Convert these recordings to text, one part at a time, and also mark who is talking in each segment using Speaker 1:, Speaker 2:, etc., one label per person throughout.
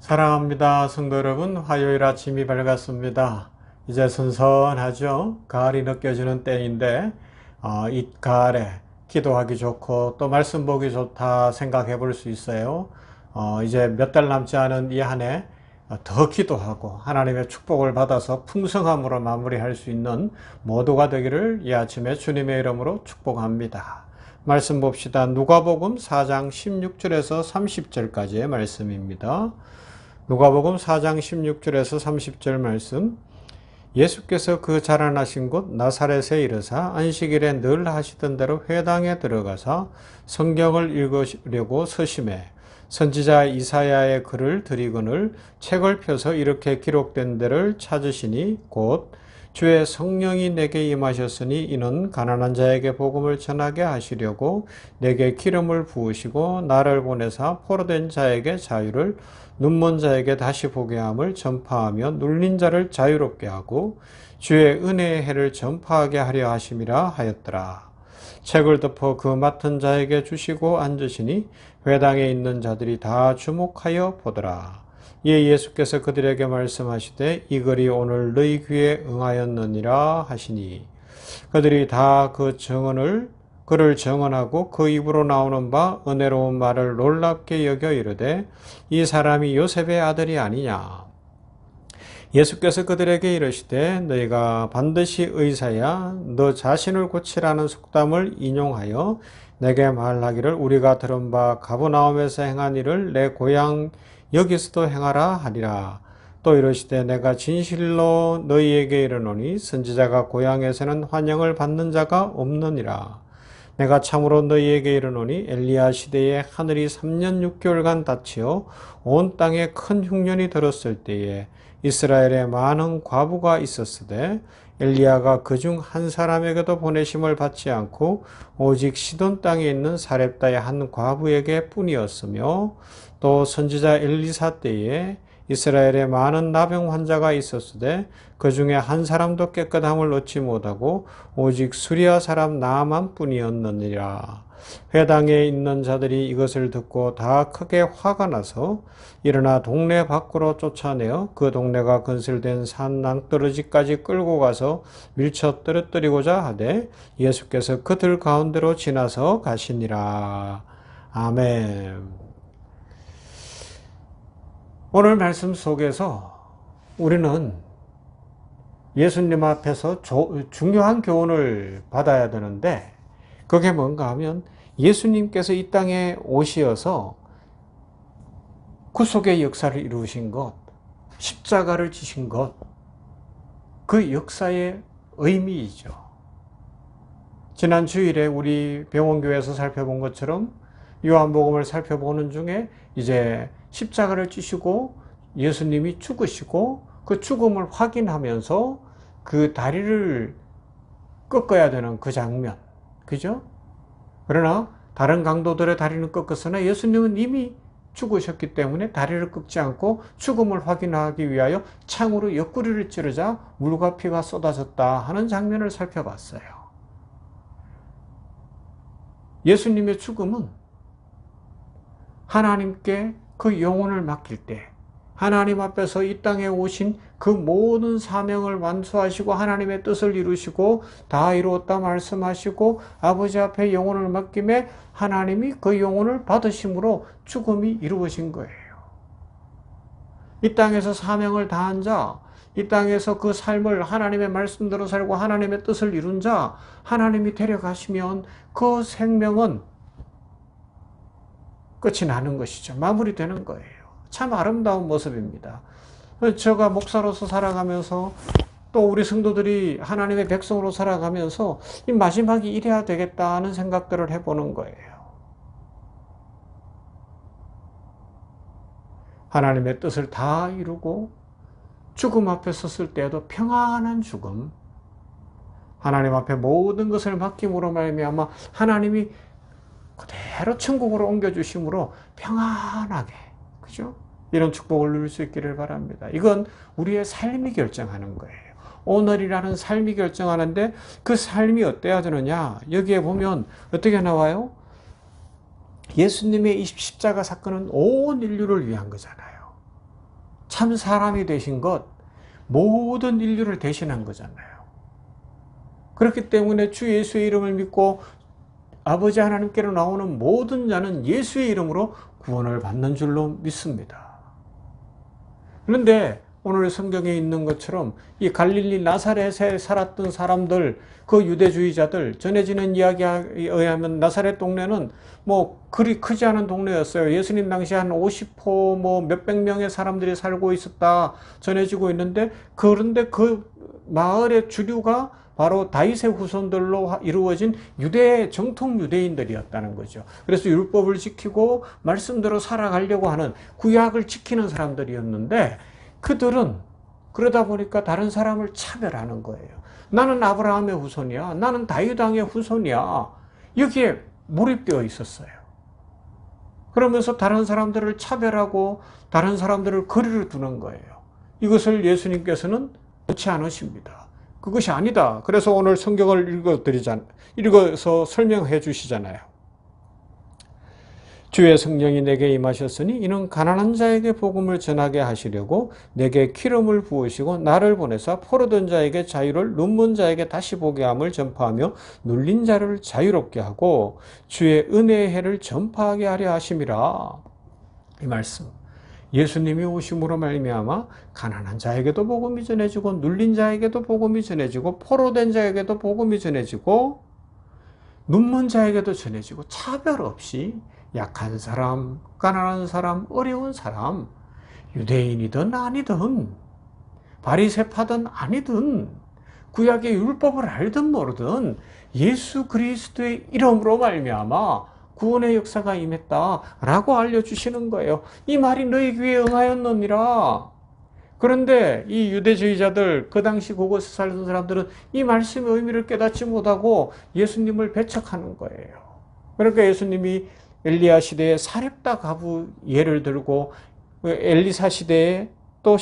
Speaker 1: 사랑합니다. 성도 여러분, 화요일 아침이 밝았습니다. 이제 선선하죠? 가을이 느껴지는 때인데 이 가을에 기도하기 좋고 또 말씀 보기 좋다 생각해 볼 수 있어요. 이제 몇 달 남지 않은 이 한 해 더 기도하고 하나님의 축복을 받아서 풍성함으로 마무리할 수 있는 모두가 되기를 이 아침에 주님의 이름으로 축복합니다. 말씀 봅시다. 누가복음 4장 16절에서 30절까지의 말씀입니다. 누가복음 4장 16절에서 30절 말씀. 예수께서 그 자라나신 곳 나사렛에 이르사 안식일에 늘 하시던 대로 회당에 들어가사 성경을 읽으려고 서심해 선지자 이사야의 글을 들이거늘 책을 펴서 이렇게 기록된 데를 찾으시니 곧 주의 성령이 내게 임하셨으니 이는 가난한 자에게 복음을 전하게 하시려고 내게 기름을 부으시고 나를 보내사 포로된 자에게 자유를 눈먼 자에게 다시 보게 함을 전파하며 눌린 자를 자유롭게 하고 주의 은혜의 해를 전파하게 하려 하심이라 하였더라. 책을 덮어 그 맡은 자에게 주시고 앉으시니 회당에 있는 자들이 다 주목하여 보더라. 이에 예수께서 그들에게 말씀하시되 이 글이 오늘 너희 귀에 응하였느니라 하시니 그들이 다 그를 정언하고 그 입으로 나오는 바 은혜로운 말을 놀랍게 여겨 이르되 이 사람이 요셉의 아들이 아니냐. 예수께서 그들에게 이르시되 너희가 반드시 의사야 너 자신을 고치라는 속담을 인용하여 내게 말하기를 우리가 들은 바 가버나움에서 행한 일을 내 고향 여기서도 행하라 하리라. 또 이르시되 내가 진실로 너희에게 이르노니 선지자가 고향에서는 환영을 받는 자가 없느니라. 내가 참으로 너희에게 이르노니 엘리야 시대에 하늘이 3년 6개월간 닫히어 온 땅에 큰 흉년이 들었을 때에 이스라엘에 많은 과부가 있었으되 엘리야가 그중 한 사람에게도 보내심을 받지 않고 오직 시돈 땅에 있는 사렙다의 한 과부에게 뿐이었으며 또 선지자 엘리사 때에 이스라엘에 많은 나병 환자가 있었으되 그 중에 한 사람도 깨끗함을 얻지 못하고 오직 수리아 사람 나아만 뿐이었느니라. 회당에 있는 자들이 이것을 듣고 다 크게 화가 나서 일어나 동네 밖으로 쫓아내어 그 동네가 건설된 산 낭떠러지까지 끌고 가서 밀쳐 떨어뜨리고자 하되 예수께서 그들 가운데로 지나서 가시니라. 아멘. 오늘 말씀 속에서 우리는 예수님 앞에서 중요한 교훈을 받아야 되는데 그게 뭔가 하면 예수님께서 이 땅에 오시어서 구속의 역사를 이루신 것, 십자가를 지신 것, 그 역사의 의미이죠. 지난 주일에 우리 병원교회에서 살펴본 것처럼 요한복음을 살펴보는 중에 이제 십자가를 지시고 예수님이 죽으시고 그 죽음을 확인하면서 그 다리를 꺾어야 되는 그 장면. 그죠? 그러나 다른 강도들의 다리는 꺾었으나 예수님은 이미 죽으셨기 때문에 다리를 꺾지 않고 죽음을 확인하기 위하여 창으로 옆구리를 찌르자 물과 피가 쏟아졌다 하는 장면을 살펴봤어요. 예수님의 죽음은 하나님께 그 영혼을 맡길 때 하나님 앞에서 이 땅에 오신 그 모든 사명을 완수하시고 하나님의 뜻을 이루시고 다 이루었다 말씀하시고 아버지 앞에 영혼을 맡김에 하나님이 그 영혼을 받으심으로 죽음이 이루어진 거예요. 이 땅에서 사명을 다한 자, 이 땅에서 그 삶을 하나님의 말씀대로 살고 하나님의 뜻을 이룬 자, 하나님이 데려가시면 그 생명은 끝이 나는 것이죠. 마무리되는 거예요. 참 아름다운 모습입니다. 제가 목사로서 살아가면서 또 우리 성도들이 하나님의 백성으로 살아가면서 이 마지막이 이래야 되겠다 하는 생각들을 해보는 거예요. 하나님의 뜻을 다 이루고 죽음 앞에 섰을 때에도 평안한 죽음, 하나님 앞에 모든 것을 맡김으로 말미암아 하나님이 그대로 천국으로 옮겨주심으로 평안하게, 그죠? 이런 축복을 누릴 수 있기를 바랍니다. 이건 우리의 삶이 결정하는 거예요. 오늘이라는 삶이 결정하는데 그 삶이 어때야 되느냐? 여기에 보면 어떻게 나와요? 예수님의 이 십자가 사건은 온 인류를 위한 거잖아요. 참 사람이 되신 것, 모든 인류를 대신한 거잖아요. 그렇기 때문에 주 예수의 이름을 믿고 아버지 하나님께로 나오는 모든 자는 예수의 이름으로 구원을 받는 줄로 믿습니다. 그런데 오늘 성경에 있는 것처럼 이 갈릴리 나사렛에 살았던 사람들, 그 유대주의자들, 전해지는 이야기에 의하면 나사렛 동네는 뭐 그리 크지 않은 동네였어요. 예수님 당시 한 50호 뭐 몇백 명의 사람들이 살고 있었다 전해지고 있는데, 그런데 그 마을의 주류가 바로 다윗의 후손들로 이루어진 정통 유대인들이었다는 거죠. 그래서 율법을 지키고 말씀대로 살아가려고 하는 구약을 지키는 사람들이었는데, 그들은 그러다 보니까 다른 사람을 차별하는 거예요. 나는 아브라함의 후손이야. 나는 다윗 왕의 후손이야. 여기에 몰입되어 있었어요. 그러면서 다른 사람들을 차별하고 다른 사람들을 거리를 두는 거예요. 이것을 예수님께서는 그렇지 않으십니다. 그것이 아니다. 그래서 오늘 성경을 읽어서 설명해 주시잖아요. 주의 성령이 내게 임하셨으니 이는 가난한 자에게 복음을 전하게 하시려고 내게 기름을 부으시고 나를 보내사 포로된 자에게 자유를, 눈먼 자에게 다시 보게 함을 전파하며 눌린 자를 자유롭게 하고 주의 은혜의 해를 전파하게 하려 하심이라. 이 말씀, 예수님이 오심으로 말미암아 가난한 자에게도 복음이 전해지고 눌린 자에게도 복음이 전해지고 포로된 자에게도 복음이 전해지고 눈먼 자에게도 전해지고 차별 없이 약한 사람, 가난한 사람, 어려운 사람, 유대인이든 아니든 바리새파든 아니든 구약의 율법을 알든 모르든 예수 그리스도의 이름으로 말미암아 구원의 역사가 임했다라고 알려주시는 거예요. 이 말이 너희 귀에 응하였느니라. 그런데 이 유대주의자들, 그 당시 그곳에 살던 사람들은 이 말씀의 의미를 깨닫지 못하고 예수님을 배척하는 거예요. 그러니까 예수님이 엘리야 시대에 사렙다 과부 예를 들고, 엘리사 시대에 또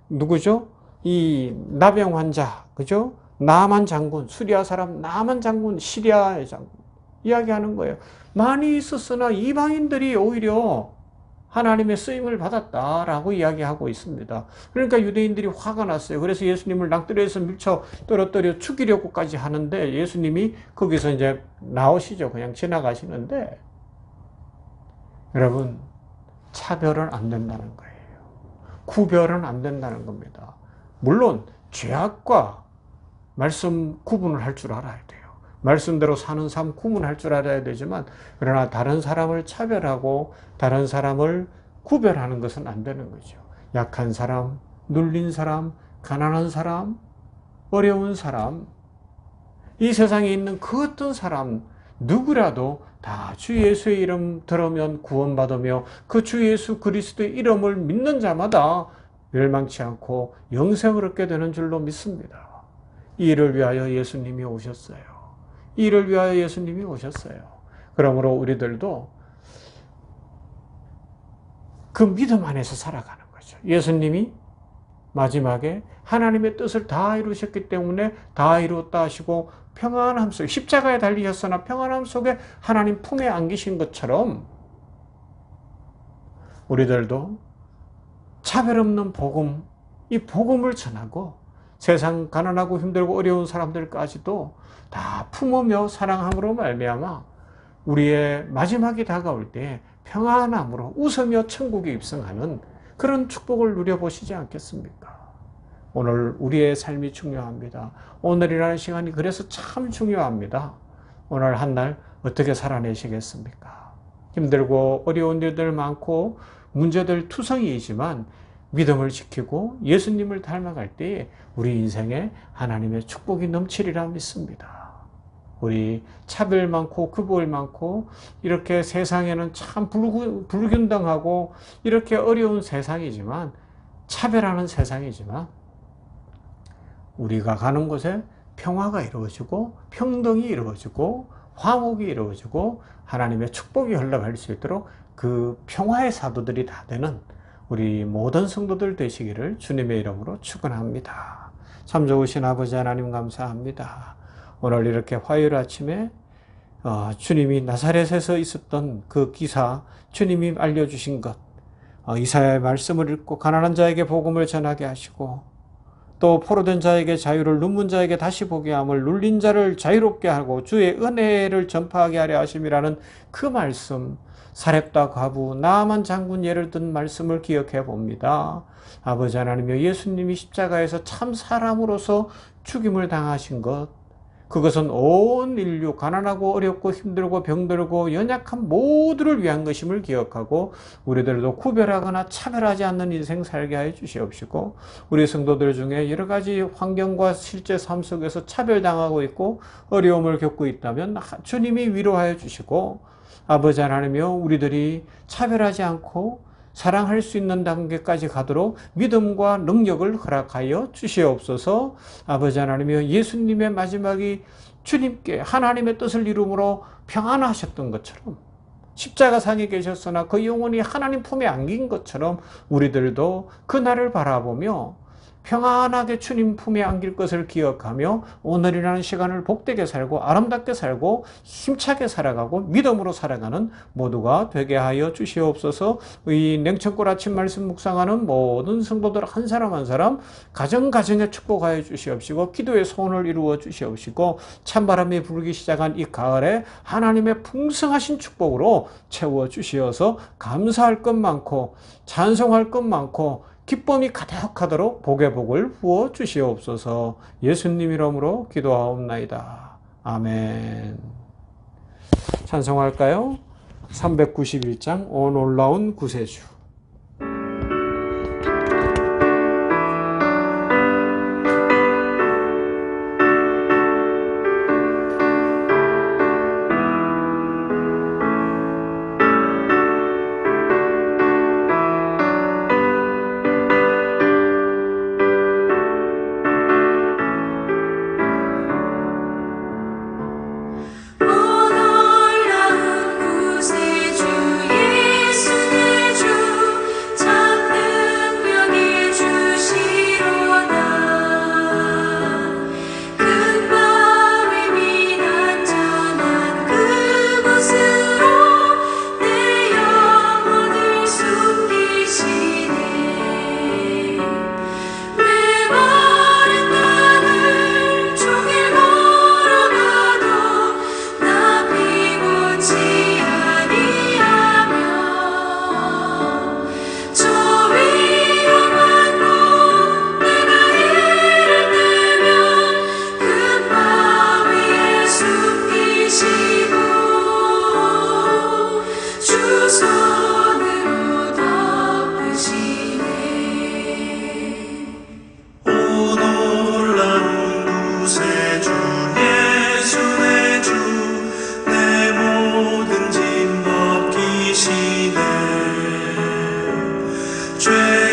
Speaker 1: 누구죠? 이 나병 환자, 그죠? 나만 장군, 수리아 사람 나만 장군, 시리아의 장군 이야기하는 거예요. 많이 있었으나 이방인들이 오히려 하나님의 쓰임을 받았다라고 이야기하고 있습니다. 그러니까 유대인들이 화가 났어요. 그래서 예수님을 낭떠러지에서 밀쳐 떨어뜨려 죽이려고까지 하는데, 예수님이 거기서 이제 나오시죠. 그냥 지나가시는데, 여러분, 차별은 안 된다는 거예요. 구별은 안 된다는 겁니다. 물론 죄악과 말씀 구분을 할 줄 알아야 돼요. 말씀대로 사는 삶 구분할 줄 알아야 되지만, 그러나 다른 사람을 차별하고 다른 사람을 구별하는 것은 안 되는 거죠. 약한 사람, 눌린 사람, 가난한 사람, 어려운 사람, 이 세상에 있는 그 어떤 사람 누구라도 다 주 예수의 이름 들으면 구원받으며 그 주 예수 그리스도의 이름을 믿는 자마다 멸망치 않고 영생을 얻게 되는 줄로 믿습니다. 이 일을 위하여 예수님이 오셨어요. 이 일을 위하여 예수님이 오셨어요. 그러므로 우리들도 그 믿음 안에서 살아가는 거죠. 예수님이 마지막에 하나님의 뜻을 다 이루셨기 때문에 다 이루었다 하시고 평안함 속에, 십자가에 달리셨으나 평안함 속에 하나님 품에 안기신 것처럼 우리들도 차별 없는 복음, 이 복음을 전하고 세상 가난하고 힘들고 어려운 사람들까지도 다 품으며 사랑함으로 말미암아 우리의 마지막이 다가올 때 평안함으로 웃으며 천국에 입성하는 그런 축복을 누려보시지 않겠습니까? 오늘 우리의 삶이 중요합니다. 오늘이라는 시간이 그래서 참 중요합니다. 오늘 한 날 어떻게 살아내시겠습니까? 힘들고 어려운 일들 많고 문제들 투성이이지만 믿음을 지키고 예수님을 닮아갈 때에 우리 인생에 하나님의 축복이 넘치리라 믿습니다. 우리 차별 많고 구별 많고 이렇게 세상에는 참 불균등하고 이렇게 어려운 세상이지만, 차별하는 세상이지만 우리가 가는 곳에 평화가 이루어지고 평등이 이루어지고 화목이 이루어지고 하나님의 축복이 흘러갈 수 있도록 그 평화의 사도들이 다 되는 우리 모든 성도들 되시기를 주님의 이름으로 축원합니다. 참 좋으신 아버지 하나님 감사합니다. 오늘 이렇게 화요일 아침에 주님이 나사렛에서 있었던 그 기사, 주님이 알려주신 것, 이사야의 말씀을 읽고 가난한 자에게 복음을 전하게 하시고 또 포로된 자에게 자유를, 눈문 자에게 다시 보게 함을, 눌린 자를 자유롭게 하고 주의 은혜를 전파하게 하려 하심이라는 그 말씀, 사렙다 과부, 나아만 장군 예를 든 말씀을 기억해 봅니다. 아버지 하나님이여, 예수님이 십자가에서 참 사람으로서 죽임을 당하신 것, 그것은 온 인류, 가난하고 어렵고 힘들고 병들고 연약한 모두를 위한 것임을 기억하고 우리들도 구별하거나 차별하지 않는 인생 살게 하여 주시옵시고, 우리 성도들 중에 여러 가지 환경과 실제 삶 속에서 차별당하고 있고 어려움을 겪고 있다면 주님이 위로하여 주시고, 아버지 하나님이여, 우리들이 차별하지 않고 사랑할 수 있는 단계까지 가도록 믿음과 능력을 허락하여 주시옵소서. 아버지 하나님이여, 예수님의 마지막이 주님께 하나님의 뜻을 이루므로 평안하셨던 것처럼, 십자가상에 계셨으나 그 영혼이 하나님 품에 안긴 것처럼 우리들도 그날을 바라보며 평안하게 주님 품에 안길 것을 기억하며 오늘이라는 시간을 복되게 살고 아름답게 살고 힘차게 살아가고 믿음으로 살아가는 모두가 되게 하여 주시옵소서. 이 냉천골 아침 말씀 묵상하는 모든 성도들 한 사람 한 사람 가정가정에 축복하여 주시옵시고, 기도의 소원을 이루어 주시옵시고, 찬바람이 불기 시작한 이 가을에 하나님의 풍성하신 축복으로 채워 주시어서 감사할 것 많고 찬송할 것 많고 기쁨이 가득하도록 복의 복을 부어 주시옵소서. 예수님 이름으로 기도하옵나이다. 아멘. 찬송할까요? 391장 오 놀라운 구세주.
Speaker 2: 죄